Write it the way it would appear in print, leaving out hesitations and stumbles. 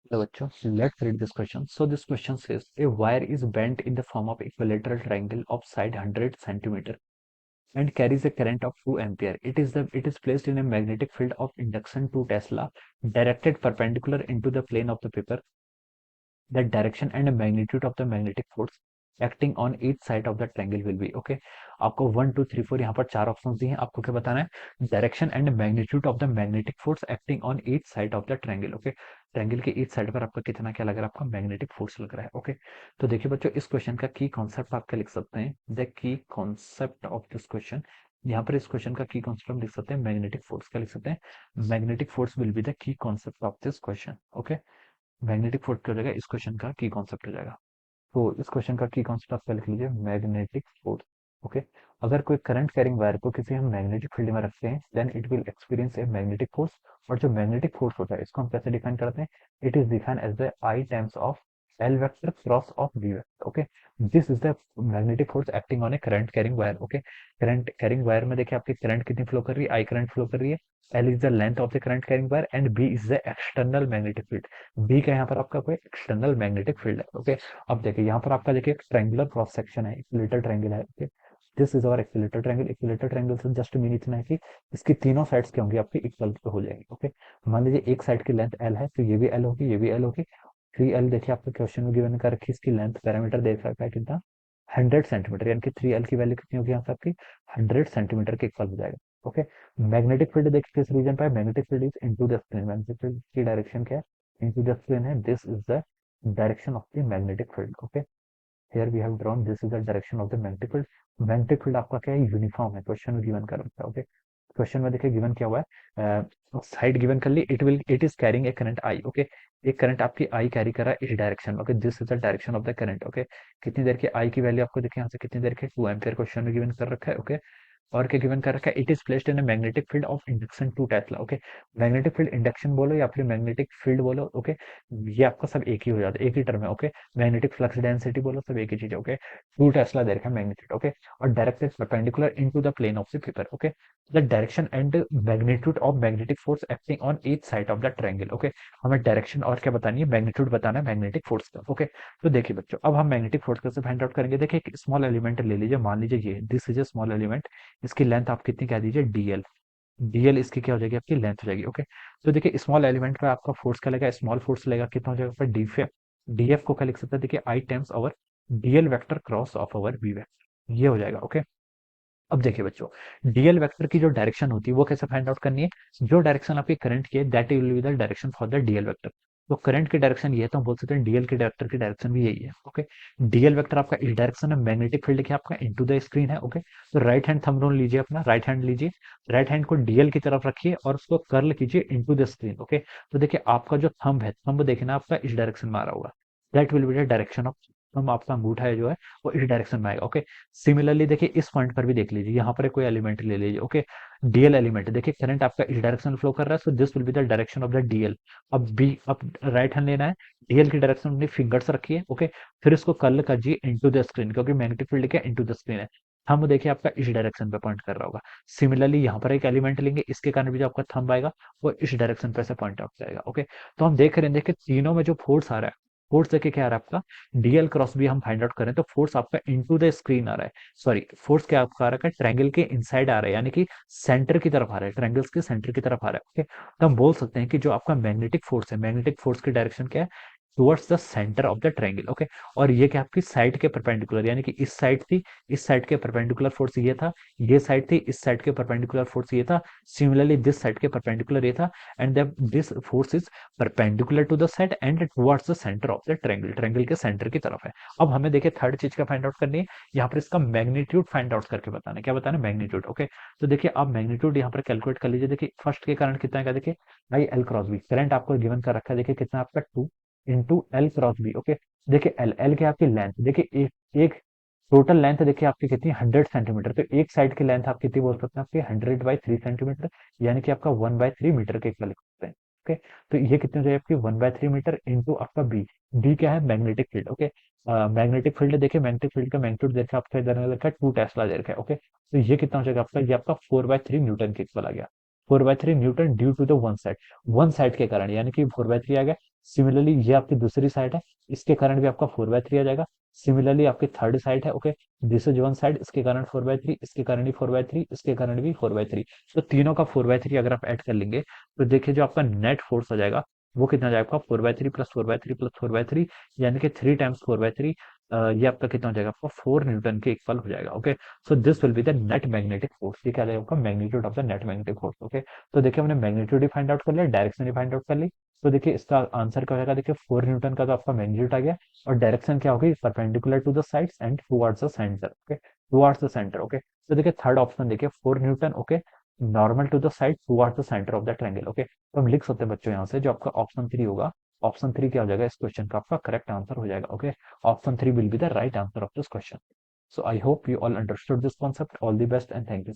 Hello bachcho, let's read this question. So this question says a wire is bent in the form of equilateral triangle of side 100 centimeter and carries a current of 2 ampere. It is placed in a magnetic field of induction 2 Tesla directed perpendicular into the plane of the paper. The direction and magnitude of the magnetic force acting on each side of the triangle will be okay. आपको 1 2 3 4 यहाँ पर चार option दिए हैं, आपको क्या बताना है? Direction and magnitude of the magnetic force acting on each side of the triangle. Okay, triangle के ईच साइड पर आपका कितना क्या लग रहा है? आपका मैग्नेटिक फोर्स लग रहा है। ओके, तो देखिए बच्चों, इस क्वेश्चन का की कॉन्सेप्ट आप क्या लिख सकते हैं? The key concept of this question, यहाँ पर इस क्वेश्चन का की कॉन्सेप्ट हम लिख सकते हैं मैग्नेटिक फोर्स। क्या लिख सकते हैं? Magnetic force will be the key concept of this question. Okay, magnetic force क्या हो जाएगा? इस क्वेश्चन का की कॉन्सेप्ट हो जाएगा। तो इस क्वेश्चन का की कॉन्सेप्ट आप क्या लिख लीजिए? Magnetic force. ओके, अगर कोई करंट कैरिंग वायर को किसी हम मैग्नेटिक फील्ड में रखते हैं then it will experience a magnetic force. और जो मैग्नेटिक फोर्स होता है इसको हम कैसे डिफाइन करते हैं? It is defined as the I times of L vector cross of B vector. Okay, this is the magnetic force acting on a current carrying wire. Okay, current carrying wire में देखिए आपकी current कितनी flow कर रही है? I current flow कर रही है। L is the length of the current carrying wire and B is the external magnetic field. B का यहाँ पर आपका कोई एक्सटर्नल मैग्नेटिक फील्ड है। ओके, अब देखिए यहाँ पर आपका देखिए ट्रायंगुलर क्रॉस सेक्शन है, इक्विलेटरल ट्रायंगल है। Okay, this is our equilateral triangle. Equilateral triangle से जस्ट मीन इतना है कि इसकी तीनों साइड्स क्या होंगी? आपकी इक्वल हो जाएंगी। ओके, मान लीजिए एक साइड की लेंथ एल है तो ये भी एल होगी, ये भी एल होगी। 3 एल देखिए आपके क्वेश्चन में गिवन कर रखी, इसकी लेंथ पैरामीटर देख रखा है कितना? 100 सेंटीमीटर, यानी कि 3 एल की वैल्यू कितनी होगी यहाँ पे आपकी? 100 सेंटीमीटर के इक्वल हो जाएगा। ओके, मैग्नेटिक फील्ड देखिए किस रीजन पर है? Magnetic field is into the screen. Magnetic field की डायरेक्शन क्या है? इनटू द स्क्रीन है। This is the direction of the magnetic field. Okay, here we have drawn, this is the direction of the magnetic field. Magnetic field आपका क्या है? Uniform है, question में given कर रखा है। ओके, क्वेश्चन में देखिए गिवन क्या हुआ है? साइड गिवन कर ली, it is carrying a current I. Okay, एक करंट आपकी आई कैरी कर रहा है इस डायरेक्शन में। Okay, this is the direction of the current. Okay, कितनी देर की आई की वैल्यू आपको देखिए यहाँ से कितनी देर की? 2 एम्पियर क्वेश्चन में गिवन कर रखा है। ओके, और क्या गिवन कर रखा है? It is placed in magnetic field of induction two tesla. Okay, magnetic field induction बोलो या फिर मैग्नेटिक फील्ड बोलो। ओके, ये आपका सब एक ही हो जाता है, एक ही टर्म है। ओके, मैग्नेटिक फ्लक्स डेंसिटी बोलो, सब एक ही चीज है। ओके, टू टेस्ला दे रखा है मैग्नेटिक। ओके, और directed perpendicular into the plane of the paper. Okay, the direction and magnitude of magnetic force acting on each side of the triangle. Okay, हमें डायरेक्शन और क्या बतानी है? मैग्नीट्यूड बताना है मैग्नेटिक फोर्स का। ओके, तो देखिए बच्चों, अब हम मैग्नेटिक फोर्स कैसे फाइंड आउट करेंगे? देखिए एक स्मॉल एलिमेंट ले लीजिए, मान लीजिए ये this is a small element. इसकी लेंथ आप कितनी कह दीजिए? डीएल। डीएल इसकी क्या हो जाएगी? आपकी लेंथ हो जाएगी। ओके, तो देखिए स्मॉल एलिमेंट का आपका फोर्स क्या लगेगा? स्मॉल फोर्स लगेगा, कितना हो जाएगा आपका? डीएफ। डीएफ को क्या लिख सकते हैं? देखिए I times over DL vector cross of over B vector, ये हो जाएगा। ओके, अब देखिए बच्चों, डीएल वेक्टर की जो डायरेक्शन होती है वो कैसे फाइंड आउट करनी है? जो डायरेक्शन आपकी करंट की है that will be the direction for the DL vector. तो करंट की डायरेक्शन ये है तो हम बोल सकते हैं डीएल की वेक्टर की डायरेक्शन भी यही है। ओके, डीएल वेक्टर आपका इस डायरेक्शन है, मैग्नेटिक फील्ड क्या आपका इनटू द स्क्रीन है। ओके, तो राइट हैंड थंब रूल लीजिए, अपना राइट हैंड लीजिए, राइट हैंड को डीएल की तरफ रखिए और उसको कर्ल कीजिए इनटू द स्क्रीन। ओके, तो देखिए आपका जो थंब है, थंब देखिए ना आपका इस डायरेक्शन में आ रहा होगा, that will be the direction of thumb. आपका अंगूठा है जो है वो इस डायरेक्शन में आएगा। ओके, सिमिलरली देखिए इस पॉइंट पर भी देख लीजिए, यहाँ पर कोई एलिमेंट ले लीजिए। ओके, डीएल एलिमेंट देखिए करंट आपका इस डायरेक्शन में फ्लो कर रहा है, so this will be the direction of the DL. अब राइट हैंड लेना है, डीएल की डायरेक्शन अपनी फिंगर्स रखिए। ओके, फिर इसको कर्ल कीजिए इनटू द स्क्रीन, क्योंकि मैग्नेटिक फील्ड क्या इनटू द स्क्रीन है। थंब देखिए आपका इस डायरेक्शन पे पॉइंट कर रहा होगा। सिमिलरली यहाँ पर एक एलिमेंट लेंगे, इसके कारण भी जो आपका थंब आएगा वो इस डायरेक्शन पे से पॉइंट आउट जाएगा। ओके, तो हम देख रहे हैं, देखिए तीनों में जो फोर्स आ रहा है, फोर्स देखिए क्या आ रहा है आपका? डीएल क्रॉस भी हम फाइंड आउट करें तो फोर्स आपका इनटू द स्क्रीन आ रहा है। सॉरी, फोर्स क्या आपका आ रहा है? ट्रायंगल के इनसाइड आ रहा है, यानी कि सेंटर की तरफ आ रहा है, ट्रायंगल्स के सेंटर की तरफ आ रहा है। ओके, तो हम बोल सकते हैं कि जो आपका मैग्नेटिक फोर्स है, मैग्नेटिक फोर्स की डायरेक्शन क्या है? Towards the centre of the triangle. Okay, और ये क्या आपकी साइड के परपेंडिकुलर, यानी कि इस साइड थी, इस साइड के परपेंडिकुलर फोर्स ये था, ये साइड थी, इस साइड के परपेंडिकुलर फोर्स ये था, सिमिलरली दिस साइड के परपेंडिकुलर ये था, and this force is perpendicular to the side and towards the centre of the triangle, triangle के सेंटर की तरफ है। अब हमें देखिए थर्ड चीज का फाइंड आउट करनी है, यहाँ पर इसका मैग्नीट्यूड फाइंड आउट करके बताना है। क्या बताना है? मैग्नीट्यूड। ओके, तो देखिए आप मैग्नीट्यूड यहाँ पर कैलकुलेट कर लीजिए। देखिए फर्स्ट के कारण कितना है? देखिए I L cross B, current आपको गिवन कर रखा है, देखिए कितना आपका 2 into L cross B. Okay, देखिए एल एल की आपकी लेंथ देखिए एक टोटल लेंथ देखिए आपकी कितनी? 100 सेंटीमीटर। तो एक साइड की लेंथ आप कितनी बोल सकते हैं? आपकी 100/3 सेंटीमीटर, यानी कि आपका 1/3 मीटर के इक्वल लिख सकते हैं। ओके, तो ये कितनी हो जाएगी आपकी? 1/3 मीटर इंटू आपका बी। बी क्या है? Magnetic field. Okay, magnetic field देखिए, मैग्नेटिक फील्ड का मैग्नीट्यूड देखिए आपका इधर में लिखा है 2 टेस्ला दे रखा है। ओके, तो ये कितना हो जाएगा आपका? ये आपका 4/3 न्यूटन के इक्वल आ गया। 4/3 newton due to the one side, one side के कारण, यानी कि 4/3 आ गया। सिमिलरली ये आपकी दूसरी साइड है, इसके कारण भी आपका 4/3 आ जाएगा। सिमिलरली आपकी थर्ड साइड है, okay, this is one side, इसके कारण 4/3, इसके कारण भी 4/3, इसके कारण भी 4/3। तो तीनों का 4/3 अगर आप ऐड कर लेंगे तो देखिए जो आपका नेट फोर्स आ जाएगा वो कितना जाएगा आपका 4/3 प्लस 4/3 प्लस 4/3, यानी कि 3 टाइम्स 4/3। ये आपका कितना हो जाएगा आपका 4 न्यूटन के इक्वल हो जाएगा। Okay, so this will be the net magnetic force. ये क्या आ जाएगा आपका magnitude of the net magnetic force. Okay, तो देखिए हमने मैग्नीट्यूड ही फाइंड आउट कर लिया, डायरेक्शन ही फाइंड आउट कर ली। तो देखिए इसका आंसर क्या हो जाएगा, देखिए 4 न्यूटन का तो आपका मैग्नीट्यूड आ गया, और डायरेक्शन क्या होगी, perpendicular to the sides and towards the centre. Okay, towards the centre. Okay, तो देखिए थर्ड ऑप्शन देखिए 4 newton, okay, normal to the side towards the centre of the triangle. Okay, तो हम लिख सकते हैं बच्चों यहाँ से जो आपका ऑप्शन 3 होगा, ऑप्शन 3 क्या हो जाएगा इस क्वेश्चन का आपका करेक्ट आंसर हो जाएगा। Okay, option 3 will be the right answer of this question. So I hope you all understood this concept. All the best and thank you.